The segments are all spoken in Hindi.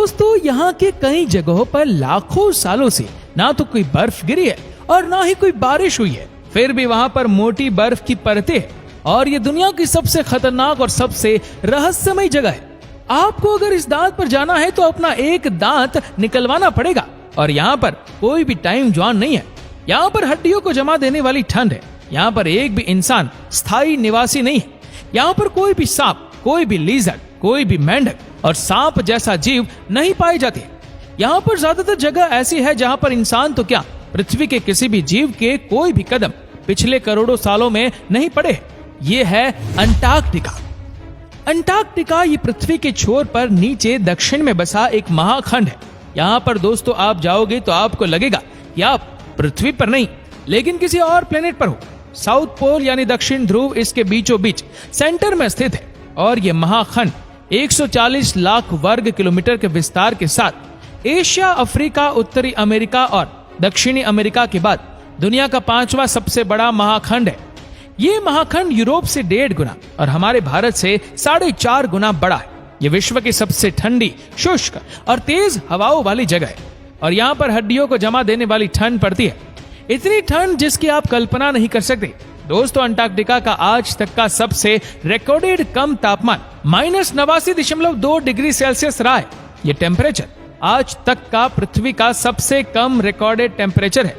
दोस्तों यहाँ के कई जगहों पर लाखों सालों से ना तो कोई बर्फ गिरी है और ना ही कोई बारिश हुई है, फिर भी वहाँ पर मोटी बर्फ की परतें हैं और ये दुनिया की सबसे खतरनाक और सबसे रहस्यमय जगह है। आपको अगर इस दांत पर जाना है तो अपना एक दांत निकलवाना पड़ेगा और यहाँ पर कोई भी टाइम जॉन नहीं है। यहाँ पर हड्डियों को जमा देने वाली ठंड है। यहाँ पर एक भी इंसान स्थायी निवासी नहीं है। यहाँ पर कोई भी सांप, कोई भी लीजर्ड, कोई भी मेंढक और सांप जैसा जीव नहीं पाए जाते। यहाँ पर ज्यादातर जगह ऐसी है जहाँ पर इंसान तो क्या, पृथ्वी के किसी भी जीव के कोई भी कदम पिछले करोड़ों सालों में नहीं पड़े। ये है अंटार्कटिका। अंटार्कटिका ये पृथ्वी के छोर पर नीचे दक्षिण में बसा एक महाखंड है। यहाँ पर दोस्तों आप जाओगे तो आपको लगेगा कि आप पृथ्वी पर नहीं लेकिन किसी और प्लेनेट पर हो। साउथ पोल यानी दक्षिण ध्रुव इसके बीचों बीच सेंटर में स्थित है और ये महाखंड 140 लाख वर्ग किलोमीटर के विस्तार के साथ एशिया, अफ्रीका, उत्तरी अमेरिका और दक्षिणी अमेरिका के बाद दुनिया का 5वां सबसे बड़ा महाखंड है। ये महाखंड यूरोप से 1.5 गुना और हमारे भारत से 4.5 गुना बड़ा है। ये विश्व की सबसे ठंडी, शुष्क और तेज हवाओं वाली जगह है और यहाँ पर हड्डियों को जमा देने वाली ठंड पड़ती है। इतनी ठंड जिसकी आप कल्पना नहीं कर सकते। दोस्तों अंटार्कटिका का आज तक का सबसे रिकॉर्डेड कम तापमान -89.2 डिग्री सेल्सियस रहा है। ये टेम्परेचर आज तक का पृथ्वी का सबसे कम रिकॉर्डेड टेम्परेचर है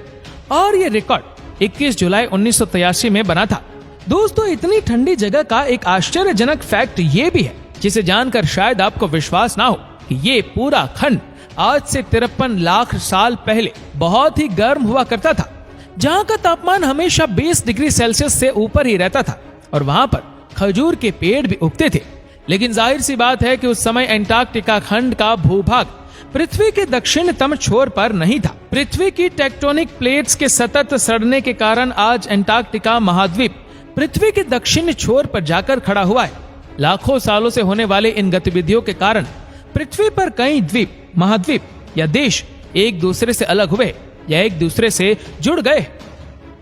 और ये रिकॉर्ड 21 जुलाई 1983 में बना था। दोस्तों इतनी ठंडी जगह का एक आश्चर्यजनक फैक्ट ये भी है जिसे जानकर शायद आपको विश्वास ना हो कि ये पूरा खंड आज से 53 लाख साल पहले बहुत ही गर्म हुआ करता था, जहाँ का तापमान हमेशा 20 डिग्री सेल्सियस से ऊपर ही रहता था और वहाँ पर खजूर के पेड़ भी उगते थे। लेकिन जाहिर सी बात है कि उस समय अंटार्कटिका खंड का भूभाग पृथ्वी के दक्षिणतम छोर पर नहीं था। पृथ्वी की टेक्टोनिक प्लेट्स के सतत सड़ने के कारण आज अंटार्कटिका महाद्वीप पृथ्वी के दक्षिण छोर पर जाकर खड़ा हुआ है। लाखों सालों से होने वाले इन गतिविधियों के कारण पृथ्वी पर कई द्वीप, महाद्वीप या देश एक दूसरे से अलग हुए या एक दूसरे से जुड़ गए।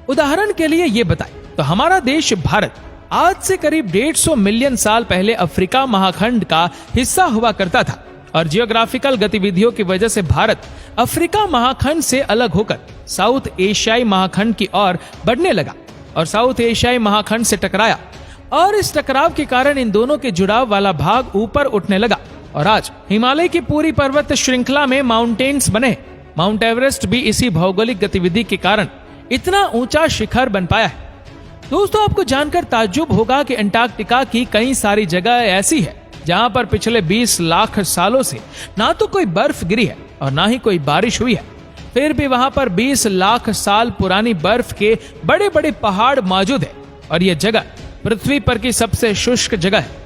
उदाहरण के लिए ये बताएं तो हमारा देश भारत आज से करीब 150 मिलियन साल पहले अफ्रीका महाखंड का हिस्सा हुआ करता था और जियोग्राफिकल गतिविधियों की वजह से भारत अफ्रीका महाखंड से अलग होकर साउथ एशियाई महाखंड की ओर बढ़ने लगा और साउथ एशियाई महाखंड से टकराया और इस टकराव के कारण इन दोनों के जुड़ाव वाला भाग ऊपर उठने लगा और आज हिमालय की पूरी पर्वत श्रृंखला में माउंटेन्स बने। माउंट एवरेस्ट भी इसी भौगोलिक गतिविधि के कारण इतना ऊंचा शिखर बन पाया है। दोस्तों आपको जानकर ताज्जुब होगा कि अंटार्कटिका की कई सारी जगह ऐसी है जहां पर पिछले 20 लाख सालों से ना तो कोई बर्फ गिरी है और ना ही कोई बारिश हुई है, फिर भी वहां पर 20 लाख साल पुरानी बर्फ के बड़े बड़े पहाड़ मौजूद है और यह जगह पृथ्वी पर की सबसे शुष्क जगह है।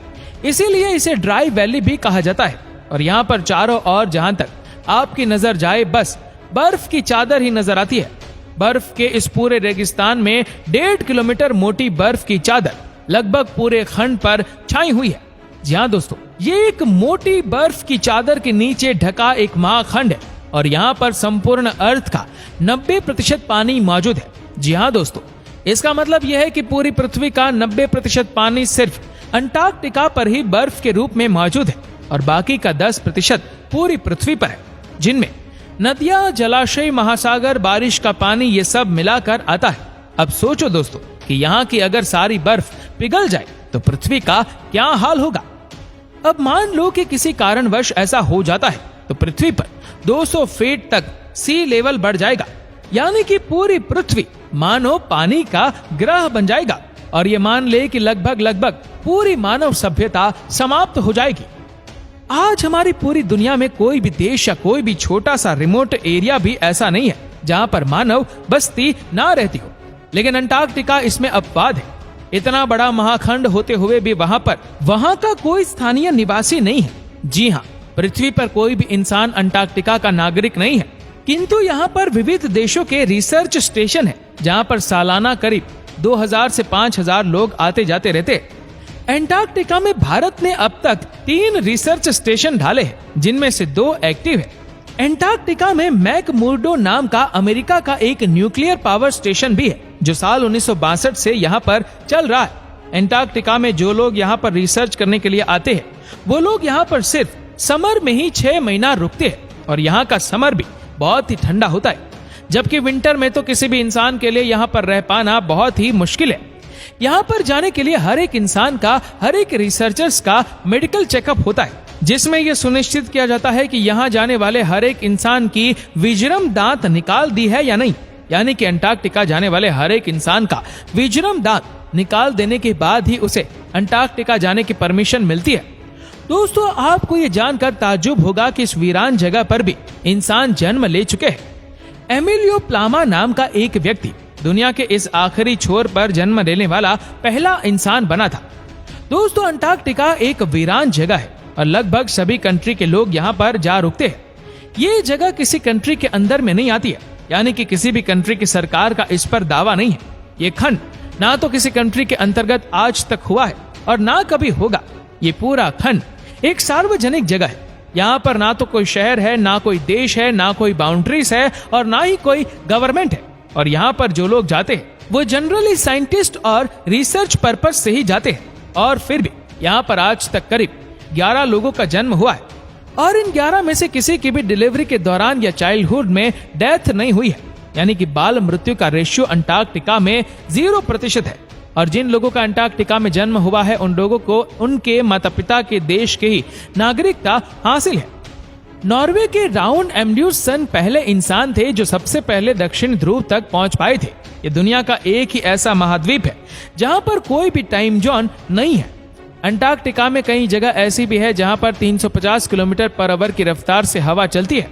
इसीलिए इसे ड्राई वैली भी कहा जाता है और यहाँ पर चारों ओर जहां तक आपकी नजर जाए बस बर्फ की चादर ही नजर आती है। बर्फ के इस पूरे रेगिस्तान में 1.5 किलोमीटर मोटी बर्फ की चादर लगभग पूरे खंड पर छाई हुई है। जी हाँ दोस्तों, ये एक मोटी बर्फ की चादर के नीचे ढका एक महाखंड है और यहाँ पर संपूर्ण अर्थ का 90% पानी मौजूद है। जी हाँ दोस्तों, इसका मतलब यह है कि पूरी पृथ्वी का 90% पानी सिर्फ अंटार्कटिका पर ही बर्फ के रूप में मौजूद है और बाकी का 10% पूरी पृथ्वी पर है, जिनमें नदियां, जलाशय, महासागर, बारिश का पानी ये सब मिलाकर आता है। अब सोचो दोस्तों कि यहाँ की अगर सारी बर्फ पिघल जाए तो पृथ्वी का क्या हाल होगा। अब मान लो कि किसी कारणवश ऐसा हो जाता है तो पृथ्वी पर 200 फीट तक सी लेवल बढ़ जाएगा, यानी कि पूरी पृथ्वी मानो पानी का ग्रह बन जाएगा और ये मान ले कि लगभग पूरी मानव सभ्यता समाप्त हो जाएगी। आज हमारी पूरी दुनिया में कोई भी देश या कोई भी छोटा सा रिमोट एरिया भी ऐसा नहीं है जहां पर मानव बस्ती ना रहती हो, लेकिन अंटार्कटिका इसमें अपवाद है। इतना बड़ा महाखंड होते हुए भी वहां का कोई स्थानीय निवासी नहीं है। जी हाँ, पृथ्वी पर कोई भी इंसान अंटार्कटिका का नागरिक नहीं है, किंतु यहाँ पर विविध देशों के रिसर्च स्टेशन है जहाँ पर सालाना करीब 2000 से 5000 लोग आते जाते रहते। अंटार्कटिका में भारत ने अब तक 3 रिसर्च स्टेशन ढाले हैं, जिनमें से 2 एक्टिव है। अंटार्कटिका में मैकमुर्डो नाम का अमेरिका का एक न्यूक्लियर पावर स्टेशन भी है, जो साल 1962 से यहाँ पर चल रहा है। अंटार्कटिका में जो लोग यहाँ पर रिसर्च करने के लिए आते हैं, वो लोग यहाँ पर सिर्फ समर में ही 6 महीना रुकते हैं और यहाँ का समर भी बहुत ही ठंडा होता है, जबकि विंटर में तो किसी भी इंसान के लिए यहाँ पर रह पाना बहुत ही मुश्किल है। यहाँ पर जाने के लिए हर एक इंसान का, हर एक रिसर्चर्स का मेडिकल चेकअप होता है, जिसमें यह सुनिश्चित किया जाता है कि यहाँ जाने वाले हर एक इंसान की विजरम दांत निकाल दी है या नहीं। यानी कि अंटार्कटिका जाने वाले हर एक इंसान का विजरम दांत निकाल देने के बाद ही उसे अंटार्कटिका जाने की परमिशन मिलती है। दोस्तों, आपको ये जानकर ताज्जुब होगा कि इस वीरान जगह पर भी इंसान जन्म ले चुके हैं। एमिलियो प्लामा नाम का एक व्यक्ति दुनिया के इस आखिरी छोर पर जन्म लेने वाला पहला इंसान बना था। दोस्तों, अंटार्कटिका एक वीरान जगह है और लगभग सभी कंट्री के लोग यहाँ पर जा रुकते हैं। ये जगह किसी कंट्री के अंदर में नहीं आती है, यानी कि किसी भी कंट्री की सरकार का इस पर दावा नहीं है। ये खंड ना तो किसी कंट्री के अंतर्गत आज तक हुआ है और ना कभी होगा। ये पूरा खंड एक सार्वजनिक जगह है। यहाँ पर ना तो कोई शहर है, ना कोई देश है, ना कोई बाउंड्रीज है और ना ही कोई गवर्नमेंट है। और यहाँ पर जो लोग जाते हैं वो जनरली साइंटिस्ट और रिसर्च पर्पज से ही जाते हैं। और फिर भी यहाँ पर आज तक करीब 11 लोगों का जन्म हुआ है और इन 11 में से किसी की भी डिलीवरी के दौरान या चाइल्डहुड में डेथ नहीं हुई है। यानी कि बाल मृत्यु का रेशियो अंटार्कटिका में 0% है। और जिन लोगों का अंटार्कटिका में जन्म हुआ है उन लोगों को उनके माता पिता के देश के ही नागरिकता हासिल है। नॉर्वे के राउंड एम्ड्यूसन पहले इंसान थे जो सबसे पहले दक्षिण ध्रुव तक पहुंच पाए थे। ये दुनिया का एक ही ऐसा महाद्वीप है जहां पर कोई भी टाइम जोन नहीं है। अंटार्कटिका में कई जगह ऐसी भी है जहां पर 350 किलोमीटर पर आवर की रफ्तार से हवा चलती है।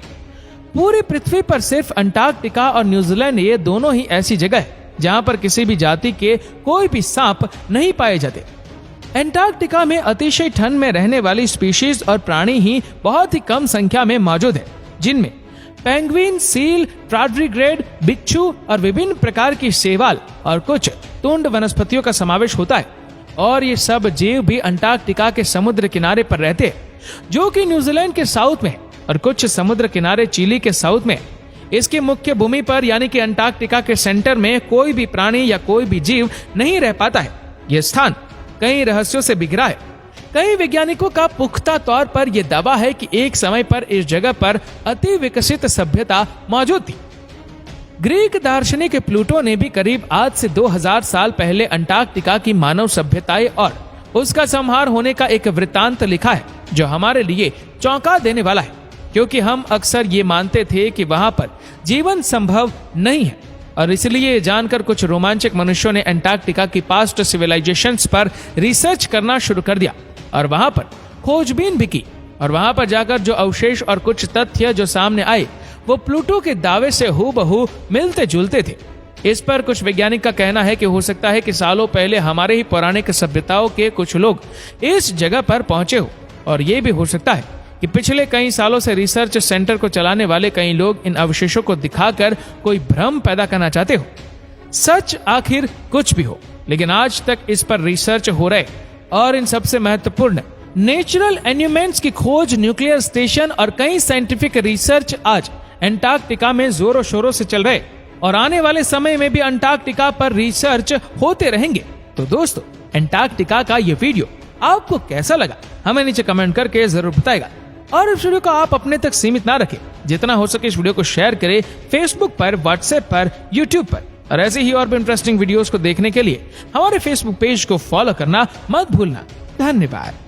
पूरी पृथ्वी पर सिर्फ अंटार्कटिका और न्यूजीलैंड, ये दोनों ही ऐसी जगह है जहां पर किसी भी जाति के कोई भी सांप नहीं पाए जाते। अंटार्कटिका में अतिशय ठंड में रहने वाली स्पीशीज और प्राणी ही बहुत ही कम संख्या में मौजूद है, जिनमें पेंगुइन, सील, टार्डिग्रेड, बिच्छू और विभिन्न प्रकार की शैवाल और कुछ तुंड वनस्पतियों का समावेश होता है। और ये सब जीव भी अंटार्कटिका के समुद्र किनारे पर रहते हैं, जो कि न्यूजीलैंड के साउथ में और कुछ समुद्र किनारे चिली के साउथ में। इसकी मुख्य भूमि पर यानी कि अंटार्कटिका के सेंटर में कोई भी प्राणी या कोई भी जीव नहीं रह पाता है। यह स्थान कई रहस्यों से बिखरा है। कई वैज्ञानिकों का पुख्ता तौर पर यह दावा है कि एक समय पर इस जगह पर अति विकसित सभ्यता मौजूद थी। ग्रीक दार्शनिक प्लूटो ने भी करीब आज से 2000 साल पहले अंटार्कटिका की मानव सभ्यताएं और उसका संहार होने का एक वृत्तांत लिखा है, जो हमारे लिए चौंका देने वाला है, क्योंकि हम अक्सर ये मानते थे कि वहां पर जीवन संभव नहीं है। और इसलिए जानकर कुछ रोमांचक मनुष्यों ने अंटार्कटिका की पास्ट सिविलाइजेशंस पर रिसर्च करना शुरू कर दिया और वहां पर खोजबीन भी की। और वहां पर जाकर जो अवशेष और कुछ तथ्य जो सामने आए वो प्लूटो के दावे से हूबहू मिलते जुलते थे। इस पर कुछ वैज्ञानिक का कहना है कि हो सकता है कि सालों पहले हमारे ही पौराणिक सभ्यताओं के कुछ लोग इस जगह पर पहुंचे हो, और ये भी हो सकता है कि पिछले कई सालों से रिसर्च सेंटर को चलाने वाले कई लोग इन अवशेषों को दिखाकर कोई भ्रम पैदा करना चाहते हो। सच आखिर कुछ भी हो, लेकिन आज तक इस पर रिसर्च हो रहे और इन सबसे महत्वपूर्ण नेचुरल एन्यूमेंट्स की खोज, न्यूक्लियर स्टेशन और कई साइंटिफिक रिसर्च आज अंटार्कटिका में जोरों शोरों से चल रहे और आने वाले समय में भी अंटार्कटिका पर रिसर्च होते रहेंगे। तो दोस्तों, अंटार्कटिका का ये वीडियो आपको कैसा लगा हमें नीचे कमेंट करके जरूर बताएगा। और इस वीडियो को आप अपने तक सीमित ना रखें, जितना हो सके इस वीडियो को शेयर करें फेसबुक पर, व्हाट्सएप पर, यूट्यूब पर। और ऐसे ही और भी इंटरेस्टिंग वीडियोस को देखने के लिए हमारे फेसबुक पेज को फॉलो करना मत भूलना। धन्यवाद।